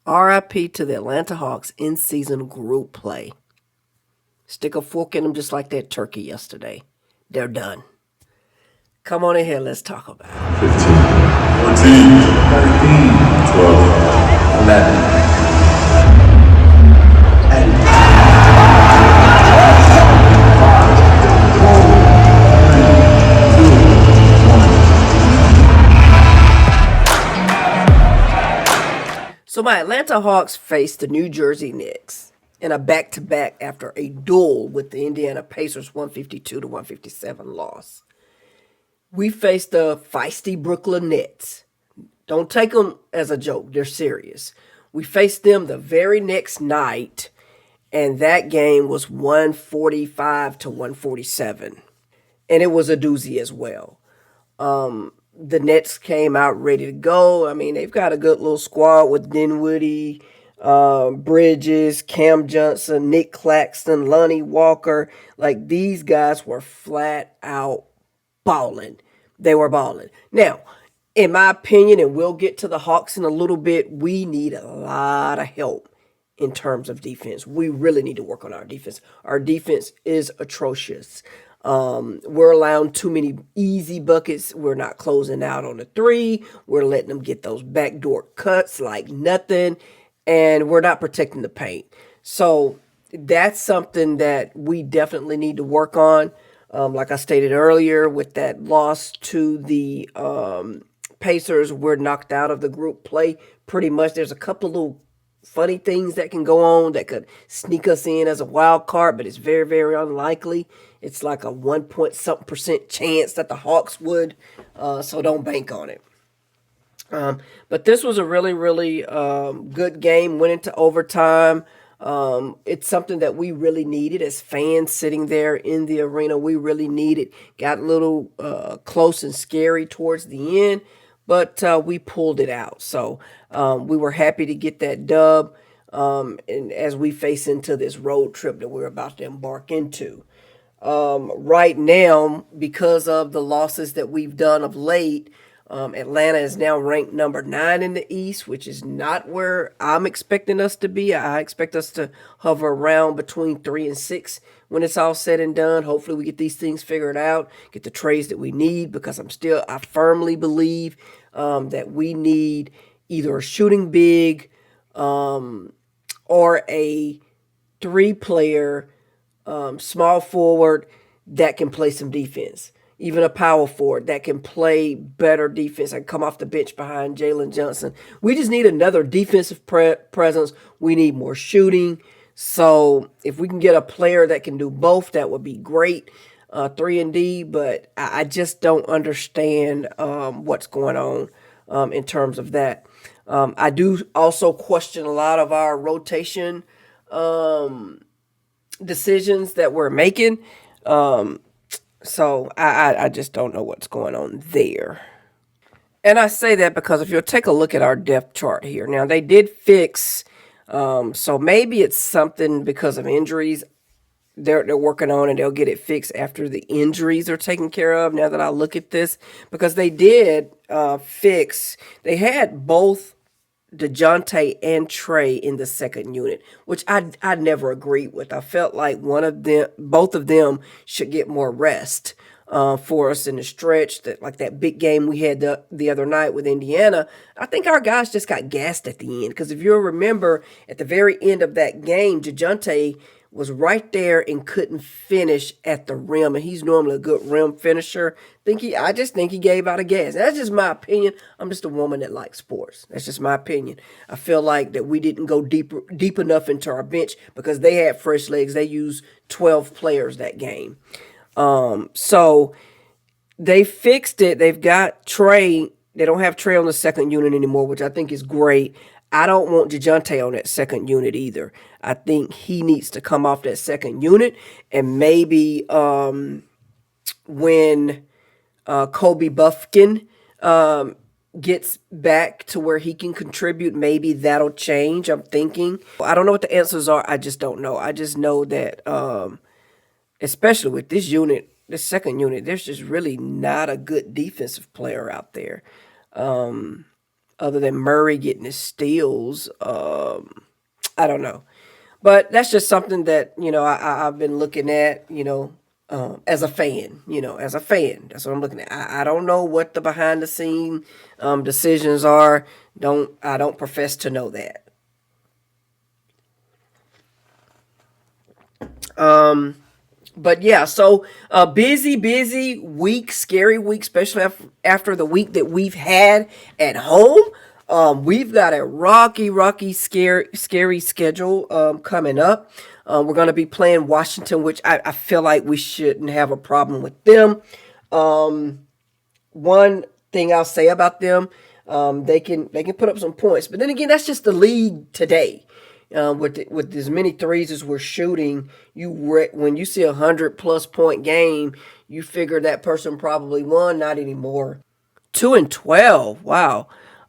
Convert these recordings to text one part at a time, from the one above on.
RIP to the Atlanta Hawks in-season group play. Stick a fork in them just like that turkey yesterday. They're done. Come on in here, let's talk about it. 15, 14, 13, 12, 11. So my Atlanta Hawks faced the New Jersey Knicks in a back-to-back after a duel with the Indiana Pacers 152 to 157 loss. We faced the feisty Brooklyn Nets. Don't take them as a joke, they're serious. We faced them the very next night, and that game was 145 to 147. And it was a doozy as well. The Nets came out ready to go. I mean, they've got a good little squad with Dinwiddie, Bridges, Cam Johnson, Nick Claxton, Lonnie Walker. Like, these guys were flat out balling. They were balling. Now, in my opinion, and we'll get to the Hawks in a little bit, we need a lot of help in terms of defense. We really need to work on our defense. Our defense is atrocious. We're allowing too many easy buckets. We're not closing out on the three. We're letting them get those backdoor cuts like nothing. And we're not protecting the paint. So that's something that we definitely need to work on. Like I stated earlier, with that loss to the Pacers, we're knocked out of the group play pretty much. There's a couple of little funny things that can go on that could sneak us in as a wild card, but it's very, very unlikely. It's like a 1 point something percent chance that the Hawks would, so don't bank on it. But this was a really, really good game. Went into overtime. It's something that we really needed as fans sitting there in the arena. We really needed. Got a little close and scary towards the end, but we pulled it out. So we were happy to get that dub. And as we face into this road trip that we're about to embark into. Right now, because of the losses that we've done of late, Atlanta is now ranked number 9 in the East, which is not where I'm expecting us to be. I expect us to hover around between 3 and 6 when it's all said and done. Hopefully we get these things figured out, get the trades that we need, because I firmly believe that we need either a shooting big or a 3-player small forward that can play some defense. Even a power forward that can play better defense and come off the bench behind Jalen Johnson. We just need another defensive presence. We need more shooting. So if we can get a player that can do both, that would be great. 3 and D, but I just don't understand what's going on in terms of that. I do also question a lot of our rotation decisions that we're making. So I just don't know what's going on there. And I say that because if you'll take a look at our depth chart here, now they did fix, so maybe it's something because of injuries they're working on, and they'll get it fixed after the injuries are taken care of. Now that I look at this, because they did fix, they had both DeJounte and Trey in the second unit, which I never agreed with. I felt like both of them should get more rest for us in the stretch. That, like that big game we had the other night with Indiana, I think our guys just got gassed at the end. Because if you'll remember, at the very end of that game, DeJounte was right there and couldn't finish at the rim, and he's normally a good rim finisher. I just think he gave out a gas. That's just my opinion. I'm just a woman that likes sports. That's just my opinion. I feel like that we didn't go deep enough into our bench because they had fresh legs. They used 12 players that game. So they fixed it. They've got Trey. They don't have Trey on the second unit anymore, which I think is great. I don't want DeJounte on that second unit either. I think he needs to come off that second unit, and maybe when Kobe Buffkin gets back to where he can contribute, maybe that'll change. I'm thinking. I don't know what the answers are. I just don't know. I just know that, especially with this unit, this second unit, there's just really not a good defensive player out there. other than Murray getting his steals. I don't know. But that's just something that, I've been looking at, as a fan, as a fan. That's what I'm looking at. I don't know what the behind the scene decisions are. I don't profess to know that. But yeah, so busy week, scary week, especially after the week that we've had at home. We've got a rocky, scary schedule coming up. We're going to be playing Washington, which I feel like we shouldn't have a problem with them. One thing I'll say about them, they can put up some points, but then again, that's just the league today. With as many threes as we're shooting, when you see 100+ point game, you figure that person probably won. Not anymore. 2-12. Wow.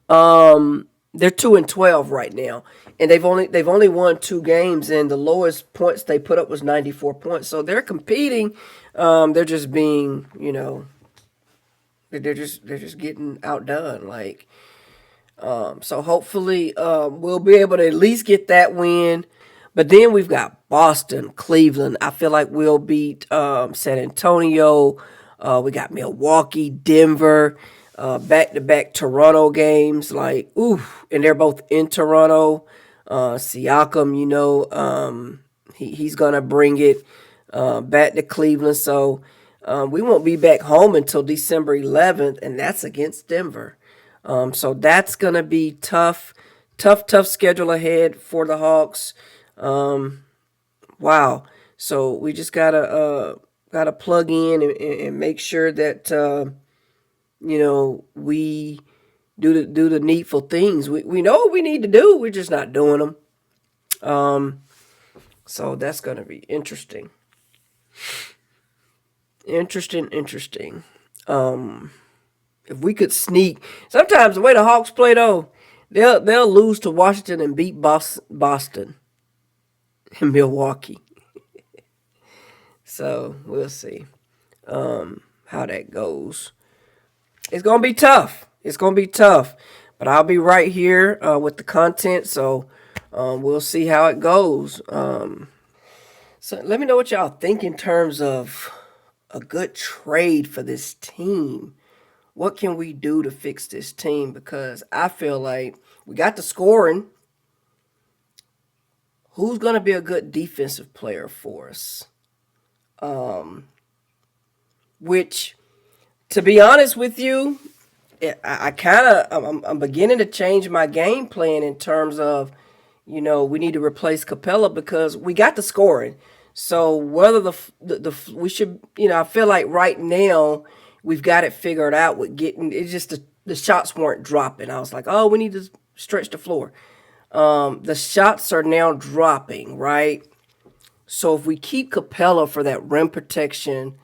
They're 2-12 right now, and they've only won 2 games, and the lowest points they put up was 94 points. So they're competing. They're just being, they're just getting outdone. Like, so hopefully, we'll be able to at least get that win. But then we've got Boston, Cleveland. I feel like we'll beat San Antonio. We got Milwaukee, Denver, back-to-back Toronto games. Like, oof, and they're both in Toronto. Siakam, he's gonna bring it back to Cleveland. So we won't be back home until December 11th, and that's against Denver. So that's gonna be tough schedule ahead for the Hawks. Wow. So we just gotta plug in and make sure that we do the needful things. We know what we need to do. We're just not doing them. So that's gonna be interesting. Interesting. If we could sneak, sometimes the way the Hawks play though, they'll lose to Washington and beat Boston and Milwaukee. So we'll see how that goes. It's gonna be tough. But I'll be right here with the content. So we'll see how it goes. So let me know what y'all think in terms of a good trade for this team. What can we do to fix this team? Because I feel like we got the scoring. Who's going to be a good defensive player for us? Which, to be honest with you, I'm beginning to change my game plan in terms of, we need to replace Capella because we got the scoring. So whether we should, I feel like right now we've got it figured out with getting, it's just the shots weren't dropping. I was like, oh, we need to stretch the floor. The shots are now dropping, right? So if we keep Capella for that rim protection,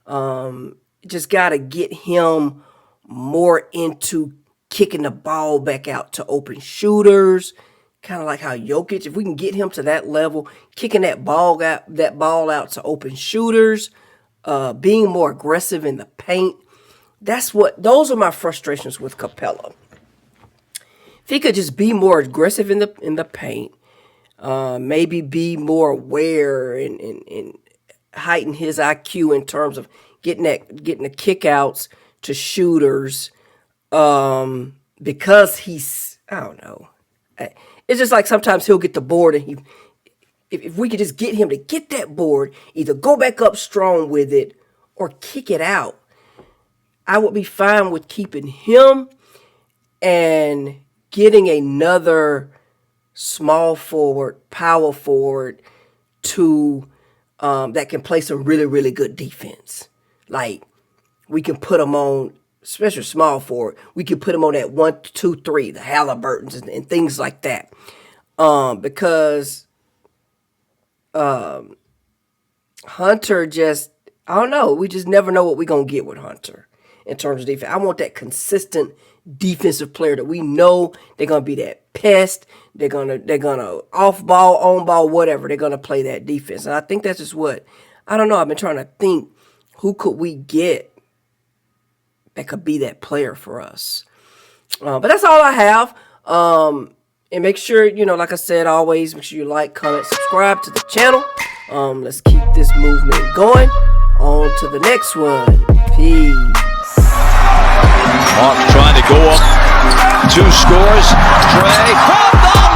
just got to get him more into kicking the ball back out to open shooters, kind of like how Jokic, if we can get him to that level, kicking that ball out to open shooters, being more aggressive in the paint. Those are my frustrations with Capella. If he could just be more aggressive in the paint, maybe be more aware and heighten his IQ in terms of getting the kickouts to shooters, because I don't know. It's just like sometimes he'll get the board and if we could just get him to get that board, either go back up strong with it or kick it out, I would be fine with keeping him and getting another small forward, power forward to that can play some really, really good defense. Like, we can put them on, especially small forward, we can put them on that 1, 2, 3, the Halliburtons and things like that. Because Hunter just, I don't know, we just never know what we're going to get with Hunter in terms of defense. I want that consistent defensive player that we know they're going to be that pest. They're going to off ball, on ball, whatever. They're going to play that defense. And I think that's just I don't know. I've been trying to think, who could we get that could be that player for us? But that's all I have. And make sure, like I said, always make sure you like, comment, subscribe to the channel. Let's keep this movement going. On to the next one. Peace. Hawks trying to go up. 2 scores. Trae from the